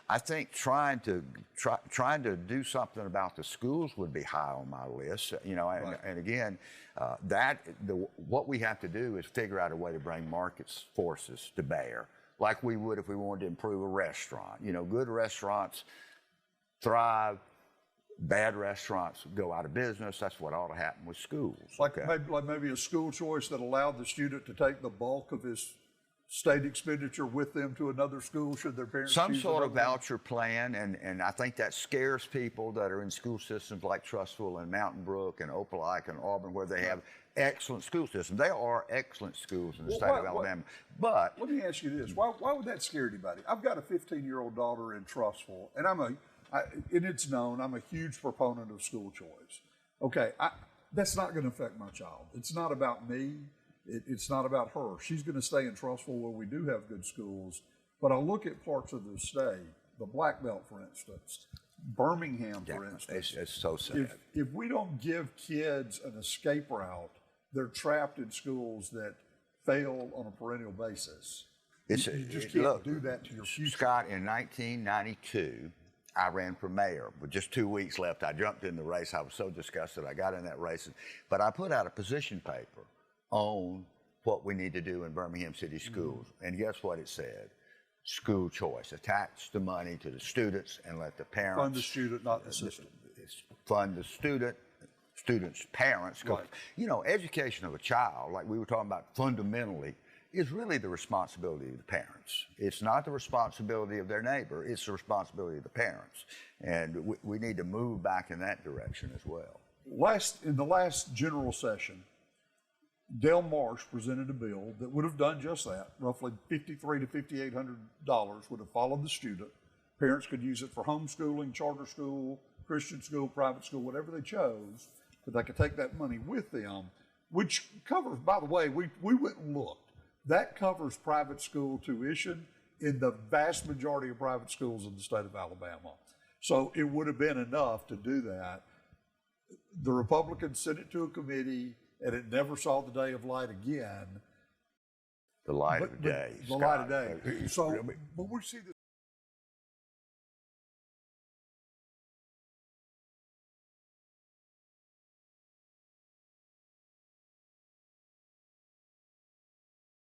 I think trying to do something about the schools would be high on my list. And again, what we have to do is figure out a way to bring market forces to bear, like we would if we wanted to improve a restaurant. Good restaurants thrive. Bad restaurants go out of business. That's what ought to happen with schools. Like maybe a school choice that allowed the student to take the bulk of his state expenditure with them to another school should their parents some sort of voucher plan, and I think that scares people that are in school systems like Trussville and Mountain Brook and Opelika and Auburn, where they have excellent school systems. They are excellent schools in the state of Alabama. But let me ask you this: why would that scare anybody? I've got a 15-year-old daughter in Trussville, and and it's known I'm a huge proponent of school choice. Okay, that's not going to affect my child. It's not about me. It's not about her. She's going to stay in Trussville where we do have good schools. But I look at parts of the state, the Black Belt, for instance, Birmingham, for instance. It's so sad. If we don't give kids an escape route, they're trapped in schools that fail on a perennial basis. You just can't do that to your future. Scott, in 1992, I ran for mayor. With just 2 weeks left, I jumped in the race. I was so disgusted. I got in that race. But I put out a position paper on what we need to do in Birmingham City schools. And guess what it said? School choice. Attach the money to the students and let the parents... Fund the student, not the system. Fund the students' parents. Right. Education of a child, like we were talking about fundamentally, is really the responsibility of the parents. It's not the responsibility of their neighbor. It's the responsibility of the parents. And we need to move back in that direction as well. In the last general session, Del Marsh presented a bill that would have done just that. Roughly $5,300 to $5,800 would have followed the student. Parents could use it for homeschooling, charter school, Christian school, private school, whatever they chose. But they could take that money with them, which covers, by the way, we went and looked. That covers private school tuition in the vast majority of private schools in the state of Alabama. So it would have been enough to do that. The Republicans sent it to a committee, and it never saw the day of light again. The light of day. The light of day. So, but we see this.